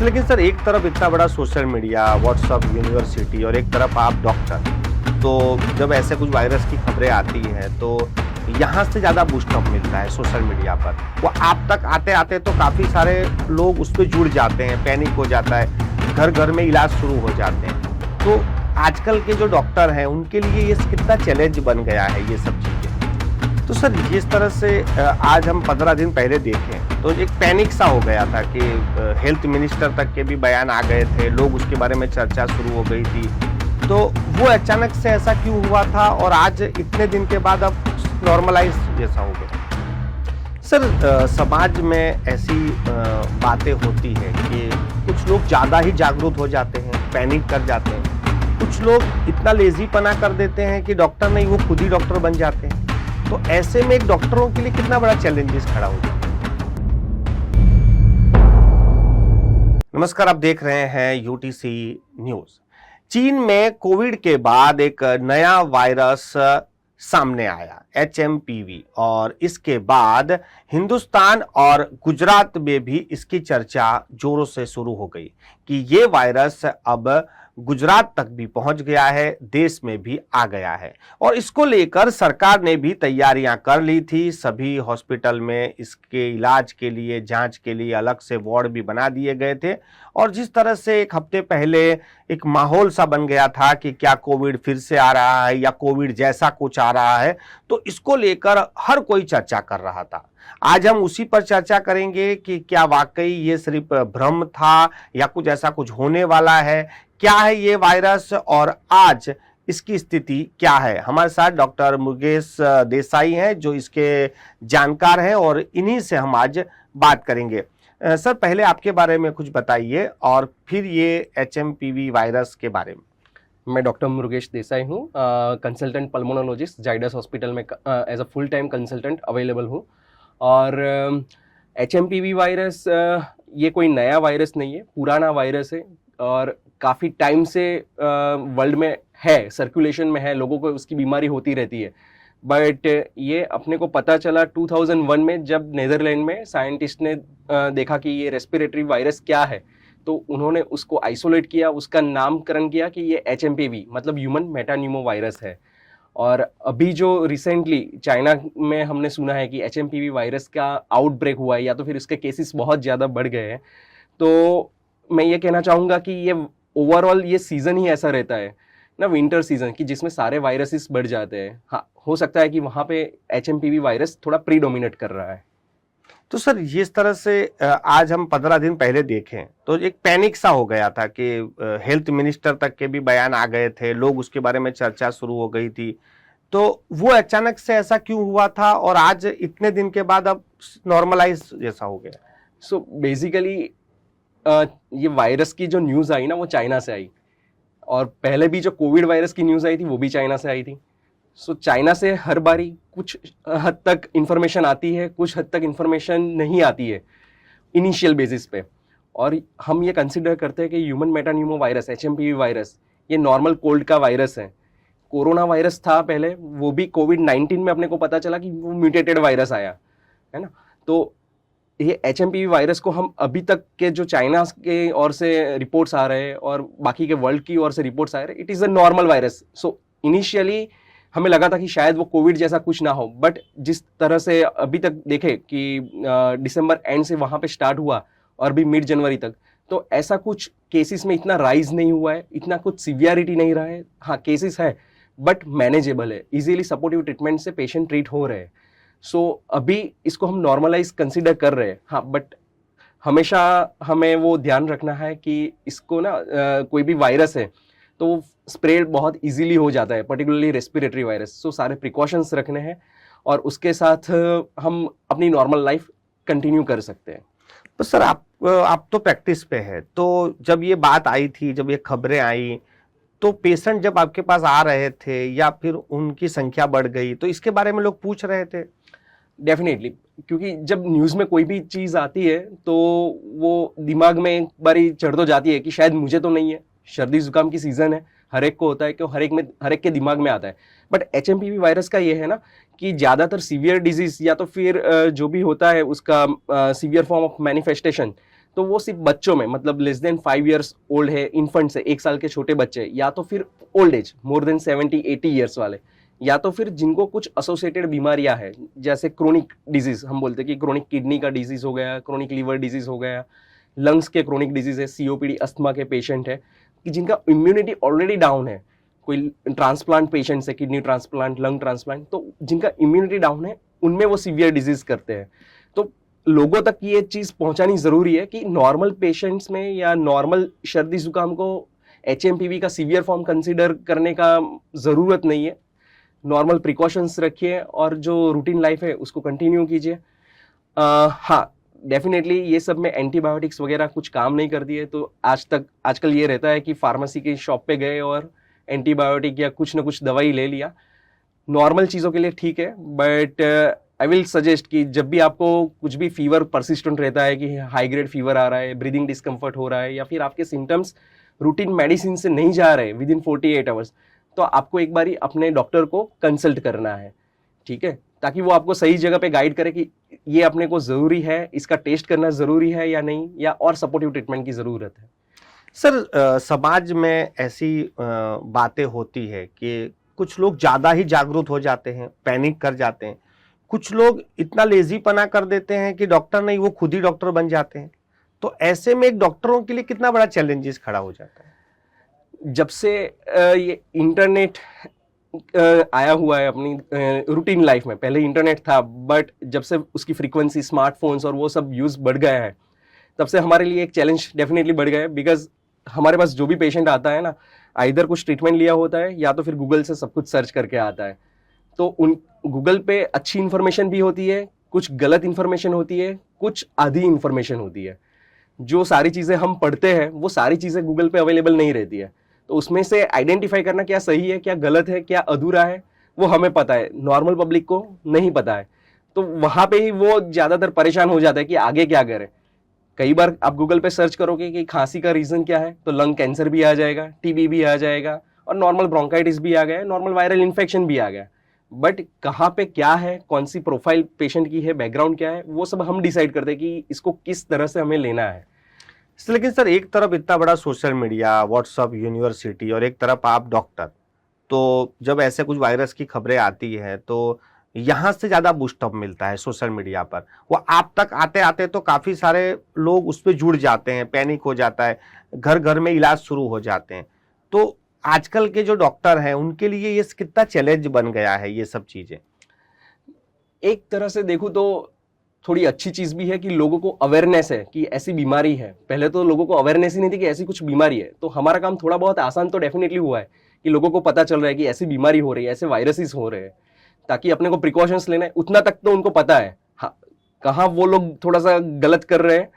लेकिन सर एक तरफ इतना बड़ा सोशल मीडिया, व्हाट्सअप, यूनिवर्सिटी और एक तरफ आप डॉक्टर, तो जब ऐसे कुछ वायरस की खबरें आती हैं तो यहाँ से ज़्यादा बूस्टअप मिलता है सोशल मीडिया पर। वो आप तक आते आते तो काफ़ी सारे लोग उस पर जुड़ जाते हैं, पैनिक हो जाता है, घर घर में इलाज शुरू हो जाते हैं। तो आजकल के जो डॉक्टर हैं उनके लिए ये कितना चैलेंज बन गया है ये सब चीज़ें। तो सर जिस तरह से आज हम 15 दिन पहले देखें तो एक पैनिक सा हो गया था कि हेल्थ मिनिस्टर तक के भी बयान आ गए थे, लोग उसके बारे में चर्चा शुरू हो गई थी। तो वो अचानक से ऐसा क्यों हुआ था और आज इतने दिन के बाद अब नॉर्मलाइज जैसा हो गया? सर समाज में ऐसी बातें होती हैं कि कुछ लोग ज़्यादा ही जागरूक हो जाते हैं, पैनिक कर जाते हैं। कुछ लोग इतना लेजीपना कर देते हैं कि डॉक्टर नहीं, वो खुद ही डॉक्टर बन जाते हैं। तो ऐसे में एक डॉक्टरों के लिए कितना बड़ा चैलेंजेस खड़ा हो जाता है। नमस्कार, आप देख रहे हैं यूटीसी न्यूज। चीन में कोविड के बाद एक नया वायरस सामने आया, HMPV, और इसके बाद हिंदुस्तान और गुजरात में भी इसकी चर्चा जोरों से शुरू हो गई कि ये वायरस अब गुजरात तक भी पहुंच गया है, देश में भी आ गया है। और इसको लेकर सरकार ने भी तैयारियां कर ली थी। सभी हॉस्पिटल में इसके इलाज के लिए, जांच के लिए अलग से वार्ड भी बना दिए गए थे। और जिस तरह से एक हफ्ते पहले एक माहौल सा बन गया था कि क्या कोविड फिर से आ रहा है या कोविड जैसा कुछ आ रहा है, तो इसको लेकर हर कोई चर्चा कर रहा था। आज हम उसी पर चर्चा करेंगे कि क्या वाकई ये सिर्फ भ्रम था या कुछ ऐसा कुछ होने वाला है, क्या है ये वायरस और आज इसकी स्थिति क्या है। हमारे साथ डॉक्टर मुरुगेश देसाई हैं जो इसके जानकार हैं और इन्हीं से हम आज बात करेंगे। सर पहले आपके बारे में कुछ बताइए और फिर ये HMPV वायरस के बारे में। मैं डॉक्टर मुरुगेश देसाई हूँ, कंसल्टेंट पल्मोनोलॉजिस्ट जाइडस हॉस्पिटल में as a full time consultant available हूँ। और HMPV वायरस ये कोई नया वायरस नहीं है, पुराना वायरस है और काफ़ी टाइम से वर्ल्ड में है, सर्कुलेशन में है, लोगों को उसकी बीमारी होती रहती है। बट ये अपने को पता चला 2001 में जब नीदरलैंड में साइंटिस्ट ने देखा कि ये रेस्पिरेटरी वायरस क्या है, तो उन्होंने उसको आइसोलेट किया, उसका नामकरण किया कि ये HMPV मतलब ह्यूमन मेटान्यूमो वायरस है। और अभी जो रिसेंटली चाइना में हमने सुना है कि HMPV वायरस का आउटब्रेक हुआ है या तो फिर इसके केसेस बहुत ज़्यादा बढ़ गए हैं। तो मैं ये कहना चाहूँगा कि ये ओवरऑल ये सीज़न ही ऐसा रहता है ना, विंटर सीजन, कि जिसमें सारे वायरसेस बढ़ जाते हैं। हाँ, हो सकता है कि वहाँ पे HMPV वायरस थोड़ा प्रीडोमिनेट कर रहा है। तो सर जिस तरह से आज हम 15 दिन पहले देखें तो एक पैनिक सा हो गया था कि हेल्थ मिनिस्टर तक के भी बयान आ गए थे, लोग उसके बारे में चर्चा शुरू हो गई थी। तो वो अचानक से ऐसा क्यों हुआ था और आज इतने दिन के बाद अब नॉर्मलाइज जैसा हो गया? सो बेसिकली ये वायरस की जो न्यूज़ आई ना, वो चाइना से आई, और पहले भी जो कोविड वायरस की न्यूज़ आई थी वो भी चाइना से आई थी। सो चाइना से हर बारी कुछ हद तक इन्फॉर्मेशन आती है, कुछ हद तक इन्फॉर्मेशन नहीं आती है इनिशियल बेसिस पे। और हम ये कंसिडर करते हैं कि ह्यूमन मेटान्यूमो वायरस HMPV वायरस ये नॉर्मल कोल्ड का वायरस है। कोरोना वायरस था पहले, वो भी कोविड-19 में अपने को पता चला कि वो म्यूटेटेड वायरस आया है ना। तो ये HMPV वायरस को हम अभी तक के जो चाइना के ओर से रिपोर्ट्स आ रहे हैं और बाकी के वर्ल्ड की ओर से रिपोर्ट्स आ रहे हैं, it is a normal virus. So initially हमें लगा था कि शायद वो कोविड जैसा कुछ ना हो, बट जिस तरह से अभी तक देखे कि दिसंबर एंड से वहाँ पे स्टार्ट हुआ और भी मिड जनवरी तक, तो ऐसा कुछ केसेस में इतना राइज नहीं हुआ है, इतना कुछ सीवियरिटी नहीं रहा है। हाँ, केसेस है बट मैनेजेबल है, इजीली सपोर्टिव ट्रीटमेंट से पेशेंट ट्रीट हो रहे हैं। सो अभी इसको हम नॉर्मलाइज कंसिडर कर रहे हैं। हाँ, बट हमेशा हमें वो ध्यान रखना है कि इसको ना कोई भी वायरस है तो स्प्रेड बहुत इजीली हो जाता है, पर्टिकुलरली रेस्पिरेटरी वायरस। सो सारे प्रिकॉशंस रखने हैं और उसके साथ हम अपनी नॉर्मल लाइफ कंटिन्यू कर सकते हैं। तो सर आप तो प्रैक्टिस पे है, तो जब ये बात आई थी, जब ये खबरें आई, तो पेशेंट जब आपके पास आ रहे थे या फिर उनकी संख्या बढ़ गई, तो इसके बारे में लोग पूछ रहे थे? डेफिनेटली, क्योंकि जब न्यूज़ में कोई भी चीज़ आती है तो वो दिमाग में एक बारी चढ़ तो जाती है कि शायद मुझे तो नहीं है। सर्दी जुकाम की सीज़न है, हर एक को होता है, कि हर एक के दिमाग में आता है। बट HMPV वायरस का ये है ना कि ज़्यादातर सीवियर डिजीज़ या तो फिर जो भी होता है उसका सीवियर फॉर्म ऑफ मैनिफेस्टेशन, तो वो सिर्फ बच्चों में, मतलब लेस देन 5 ईयर्स ओल्ड है, इन्फेंट से 1 साल के छोटे बच्चे, या तो फिर old age more than 70-80 years वाले, या तो फिर जिनको कुछ एसोसिएटेड बीमारियां हैं, जैसे क्रोनिक डिजीज, हम बोलते हैं कि क्रोनिक किडनी का डिजीज हो गया, क्रोनिक लीवर डिजीज हो गया, लंग्स के क्रोनिक डिजीज है, सीओपीडी अस्थमा के पेशेंट है, कि जिनका इम्यूनिटी ऑलरेडी डाउन है, कोई ट्रांसप्लांट पेशेंट्स है, किडनी ट्रांसप्लांट, लंग ट्रांसप्लांट, तो जिनका इम्यूनिटी डाउन है उनमें वो सीवियर डिजीज करते हैं। तो लोगों तक ये चीज पहुंचानी जरूरी है कि नॉर्मल पेशेंट्स में या नॉर्मल सर्दी जुकाम को HMPV का सीवियर फॉर्म कंसीडर करने का जरूरत नहीं है। नॉर्मल प्रिकॉशंस रखिए और जो रूटीन लाइफ है उसको कंटिन्यू कीजिए। हाँ, डेफिनेटली ये सब में एंटीबायोटिक्स वगैरह कुछ काम नहीं करती है, तो आजकल ये रहता है कि फार्मेसी की शॉप पे गए और एंटीबायोटिक या कुछ ना कुछ दवाई ले लिया। नॉर्मल चीज़ों के लिए ठीक है, बट आई विल सजेस्ट कि जब भी आपको कुछ भी फीवर परसिस्टेंट रहता है, कि हाई ग्रेड फीवर आ रहा है, ब्रीदिंग डिस्कम्फर्ट हो रहा है, या फिर आपके सिम्टम्स रूटीन मेडिसिन से नहीं जा रहे विद इन 48 आवर्स, तो आपको एक बारी अपने डॉक्टर को कंसल्ट करना है, ठीक है, ताकि वो आपको सही जगह पे गाइड करे कि ये अपने को ज़रूरी है, इसका टेस्ट करना ज़रूरी है या नहीं, या और सपोर्टिव ट्रीटमेंट की ज़रूरत है। सर, समाज में ऐसी बातें होती है कि कुछ लोग ज़्यादा ही जागरूक हो जाते हैं, पैनिक कर जाते हैं, कुछ लोग इतना लेजीपना कर देते हैं कि डॉक्टर नहीं, वो खुद ही डॉक्टर बन जाते हैं। तो ऐसे में एक डॉक्टरों के लिए कितना बड़ा चैलेंजेस खड़ा हो जाता है। जब से ये इंटरनेट आया हुआ है अपनी रूटीन लाइफ में, पहले इंटरनेट था, बट जब से उसकी फ्रीक्वेंसी, स्मार्टफोन्स और वो सब यूज़ बढ़ गया है, तब से हमारे लिए एक चैलेंज डेफिनेटली बढ़ गया है। बिकॉज हमारे पास जो भी पेशेंट आता है ना, आइदर कुछ ट्रीटमेंट लिया होता है या तो फिर गूगल से सब कुछ सर्च करके आता है। तो उन गूगल पे अच्छी इन्फॉर्मेशन भी होती है, कुछ गलत इन्फॉर्मेशन होती है, कुछ आधी इन्फॉर्मेशन होती है। जो सारी चीज़ें हम पढ़ते हैं वो सारी चीज़ें गूगल पे अवेलेबल नहीं रहती है, तो उसमें से आइडेंटिफाई करना क्या सही है, क्या गलत है, क्या अधूरा है, वो हमें पता है, नॉर्मल पब्लिक को नहीं पता है। तो वहाँ पे ही वो ज़्यादातर परेशान हो जाता है कि आगे क्या करें। कई बार आप गूगल पे सर्च करोगे कि खांसी का रीज़न क्या है, तो लंग कैंसर भी आ जाएगा, TB भी आ जाएगा, और नॉर्मल ब्रोंकाइटिस भी आ गया, नॉर्मल वायरल इन्फेक्शन भी आ गया। बट कहाँ पे क्या है, कौन सी प्रोफाइल पेशेंट की है, बैकग्राउंड क्या है, वो सब हम डिसाइड करते हैं कि इसको किस तरह से हमें लेना है। लेकिन सर, एक तरफ इतना बड़ा सोशल मीडिया, व्हाट्सअप, यूनिवर्सिटी, और एक तरफ आप डॉक्टर, तो जब ऐसे कुछ वायरस की खबरें आती है तो यहाँ से ज़्यादा बूस्टअप मिलता है सोशल मीडिया पर। वो आप तक आते आते तो काफ़ी सारे लोग उस पर जुड़ जाते हैं, पैनिक हो जाता है, घर घर में इलाज शुरू हो जाते हैं। तो आजकल के जो डॉक्टर हैं उनके लिए ये कितना चैलेंज बन गया है ये सब चीज़ें। एक तरह से देखूँ तो थोड़ी अच्छी चीज़ भी है कि लोगों को अवेयरनेस है कि ऐसी बीमारी है। पहले तो लोगों को अवेयरनेस ही नहीं थी कि ऐसी कुछ बीमारी है, तो हमारा काम थोड़ा बहुत आसान तो डेफिनेटली हुआ है कि लोगों को पता चल रहा है कि ऐसी बीमारी हो रही है, ऐसे वायरसेस हो रहे हैं, ताकि अपने को प्रिकॉशंस लेना है, उतना तक तो उनको पता है। हाँ, कहाँ वो लोग थोड़ा सा गलत कर रहे हैं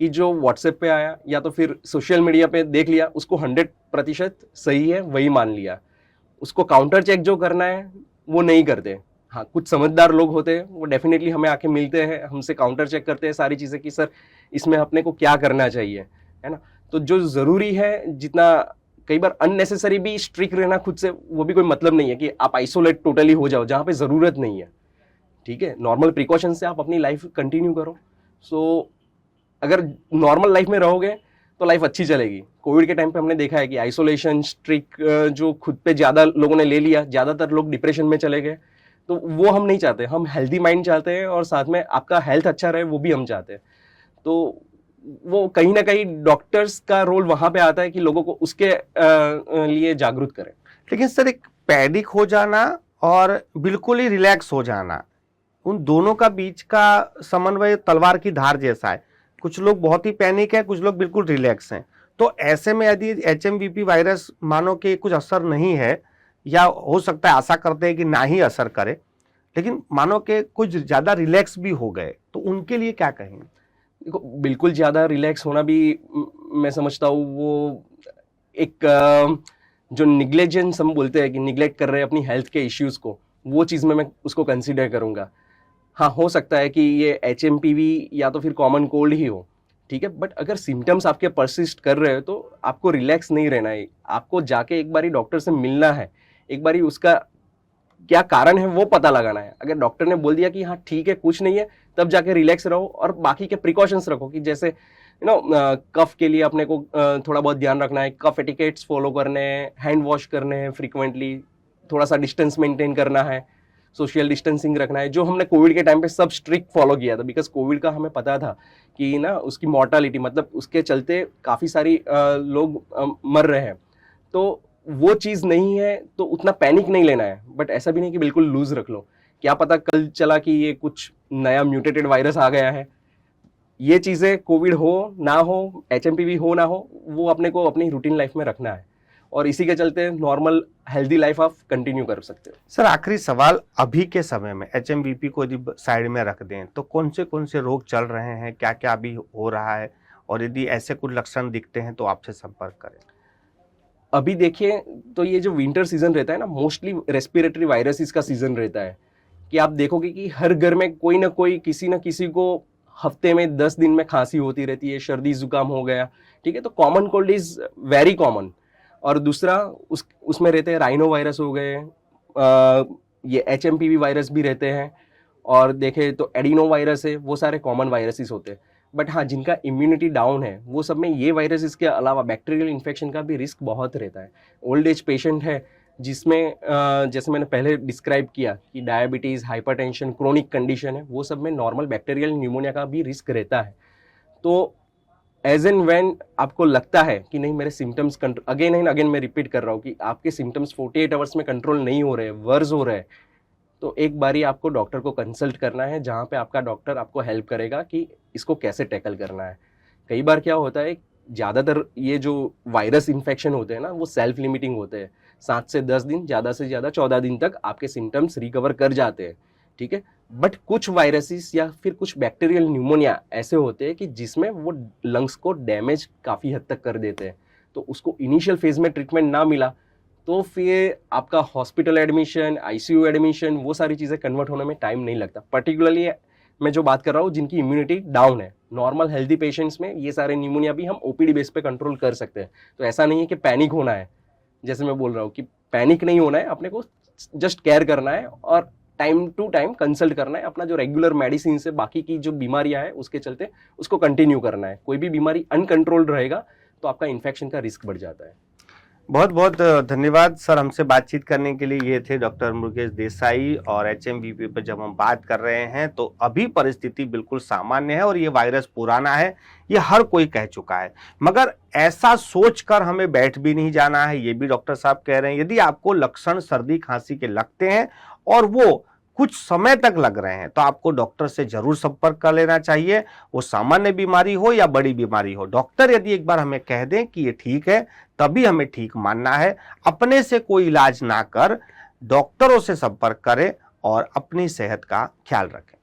कि जो व्हाट्सएप पे आया या तो फिर सोशल मीडिया पे देख लिया, उसको 100% सही है वही मान लिया, उसको काउंटर चेक जो करना है वो नहीं करते। हाँ, कुछ समझदार लोग होते हैं, वो डेफिनेटली हमें आके मिलते हैं, हमसे काउंटर चेक करते हैं सारी चीज़ें कि सर इसमें अपने को क्या करना चाहिए, है ना। तो जो ज़रूरी है, जितना कई बार अननेसेसरी भी स्ट्रिक्ट रहना खुद से, वो भी कोई मतलब नहीं है कि आप आइसोलेट टोटली हो जाओ जहाँ पे ज़रूरत नहीं है, ठीक है। नॉर्मल प्रिकॉशन से आप अपनी लाइफ कंटिन्यू करो। सो अगर नॉर्मल लाइफ में रहोगे तो लाइफ अच्छी चलेगी। कोविड के टाइम पे हमने देखा है कि आइसोलेशन, स्ट्रिक्ट जो खुद पे ज़्यादा लोगों ने ले लिया, ज़्यादातर लोग डिप्रेशन में चले गए। तो वो हम नहीं चाहते, हम हेल्दी माइंड चाहते हैं, और साथ में आपका हेल्थ अच्छा रहे वो भी हम चाहते हैं। तो वो कहीं ना कहीं डॉक्टर्स का रोल वहाँ पे आता है कि लोगों को उसके लिए जागरूक करें। लेकिन सर, एक पैनिक हो जाना और बिल्कुल ही रिलैक्स हो जाना, उन दोनों का बीच का समन्वय तलवार की धार जैसा है। कुछ लोग बहुत ही पैनिक है, कुछ लोग बिल्कुल रिलैक्स हैं। तो ऐसे में यदि HMPV वायरस मानो कि कुछ असर नहीं है, या हो सकता है आशा करते हैं कि ना ही असर करे, लेकिन मानो कि कुछ ज़्यादा रिलैक्स भी हो गए, तो उनके लिए क्या कहेंगे। देखो, बिल्कुल ज़्यादा रिलैक्स होना भी मैं समझता हूँ वो एक जो निग्लेजेंस हम बोलते हैं कि निग्लेक्ट कर रहे हैं अपनी हेल्थ के इश्यूज़ को, वो चीज़ में मैं उसको कंसिडर करूँगा। हाँ, हो सकता है कि ये HMPV या तो फिर कॉमन कोल्ड ही हो, ठीक है, बट अगर सिम्टम्स आपके परसिस्ट कर रहे हो तो आपको रिलैक्स नहीं रहना है, आपको जाके एक बारी डॉक्टर से मिलना है, एक बारी उसका क्या कारण है वो पता लगाना है। अगर डॉक्टर ने बोल दिया कि हाँ ठीक है कुछ नहीं है, तब जाके रिलैक्स रहो और बाकी के प्रिकॉशंस रखो, कि जैसे कफ के लिए अपने को थोड़ा बहुत ध्यान रखना है, कफ एटिकेट्स फॉलो करने हैं, हैंड वॉश करने हैं फ्रीक्वेंटली, थोड़ा सा डिस्टेंस मेंटेन करना है, सोशल डिस्टेंसिंग रखना है, जो हमने कोविड के टाइम पे सब स्ट्रिक्ट फॉलो किया था, बिकॉज कोविड का हमें पता था कि ना उसकी मॉर्टालिटी, मतलब उसके चलते काफ़ी सारी लोग मर रहे हैं। तो वो चीज़ नहीं है तो उतना पैनिक नहीं लेना है, बट ऐसा भी नहीं कि बिल्कुल लूज रख लो, क्या पता कल चला कि ये कुछ नया म्यूटेटेड वायरस आ गया है। ये चीज़ें कोविड हो ना हो, HMPV हो ना हो, वो अपने को अपनी रूटीन लाइफ में रखना है, और इसी के चलते नॉर्मल हेल्दी लाइफ आप कंटिन्यू कर सकते हो। सर आखिरी सवाल, अभी के समय में HMPV को यदि साइड में रख दें तो कौन से रोग चल रहे हैं, क्या क्या अभी हो रहा है, और यदि ऐसे कुछ लक्षण दिखते हैं तो आपसे संपर्क करें। अभी देखिए तो ये जो विंटर सीजन रहता है ना, मोस्टली रेस्पिरेटरी वायरसेस का सीजन रहता है, कि आप देखोगे कि हर घर में कोई ना कोई किसी ना किसी को हफ्ते में 10 दिन में खांसी होती रहती है, सर्दी जुकाम हो गया, ठीक है। तो common cold is very common. और दूसरा उसमें रहते हैं राइनो वायरस हो गए, ये HMPV वायरस भी रहते हैं, और देखें तो एडिनो वायरस है, वो सारे कॉमन वायरसेस होते हैं। बट हाँ, जिनका इम्यूनिटी डाउन है वो सब में ये वायरसेस के अलावा बैक्टीरियल इन्फेक्शन का भी रिस्क बहुत रहता है। ओल्ड एज पेशेंट है जिसमें जैसे मैंने पहले डिस्क्राइब किया कि डायबिटीज़, हाइपरटेंशन, क्रोनिक कंडीशन है, वो सब में नॉर्मल बैक्टीरियल न्यूमोनिया का भी रिस्क रहता है। तो एज एंड व्हेन आपको लगता है कि नहीं मेरे सिम्टम्स अगेन एंड अगेन मैं रिपीट कर रहा हूँ कि आपके सिम्टम्स 48 आवर्स में कंट्रोल नहीं हो रहे, वर्स हो रहे हैं, तो एक बारी आपको डॉक्टर को कंसल्ट करना है, जहाँ पे आपका डॉक्टर आपको हेल्प करेगा कि इसको कैसे टैकल करना है। कई बार क्या होता है, ज़्यादातर ये जो वायरस इन्फेक्शन होते हैं ना, वो सेल्फ लिमिटिंग होते हैं, 7 से 10 दिन, ज़्यादा से ज़्यादा 14 दिन तक आपके सिम्टम्स रिकवर कर जाते हैं, ठीक है। बट कुछ वायरसेस या फिर कुछ बैक्टीरियल न्यूमोनिया ऐसे होते हैं कि जिसमें वो लंग्स को डैमेज काफ़ी हद तक कर देते हैं। तो उसको इनिशियल फेज में ट्रीटमेंट ना मिला तो फिर आपका हॉस्पिटल एडमिशन, ICU एडमिशन, वो सारी चीज़ें कन्वर्ट होने में टाइम नहीं लगता। पर्टिकुलरली मैं जो बात कर रहा हूँ जिनकी इम्यूनिटी डाउन है, नॉर्मल हेल्दी पेशेंट्स में ये सारे न्यूमोनिया भी हम OPD बेस पे कंट्रोल कर सकते हैं। तो ऐसा नहीं है कि पैनिक होना है, जैसे मैं बोल रहा हूँ कि पैनिक नहीं होना है, अपने को जस्ट केयर करना है और टाइम टू टाइम कंसल्ट करना है। अपना जो रेगुलर मेडिसिन से बाकी की जो बीमारियां हैं उसके चलते उसको कंटिन्यू करना है। कोई भी बीमारी अनकंट्रोल्ड रहेगा तो आपका इन्फेक्शन का रिस्क बढ़ जाता है। बहुत बहुत धन्यवाद सर, हमसे बातचीत करने के लिए। ये थे डॉक्टर मुकेश देसाई, और HMPV पर जब हम बात कर रहे हैं तो अभी परिस्थिति बिल्कुल सामान्य है और ये वायरस पुराना है, ये हर कोई कह चुका है, मगर ऐसा सोचकर हमें बैठ भी नहीं जाना है, ये भी डॉक्टर साहब कह रहे हैं। यदि आपको लक्षण सर्दी खांसी के लगते हैं और वो कुछ समय तक लग रहे हैं तो आपको डॉक्टर से जरूर संपर्क कर लेना चाहिए, वो सामान्य बीमारी हो या बड़ी बीमारी हो। डॉक्टर यदि एक बार हमें कह दें कि ये ठीक है तभी हमें ठीक मानना है। अपने से कोई इलाज ना कर डॉक्टरों से संपर्क करें और अपनी सेहत का ख्याल रखें।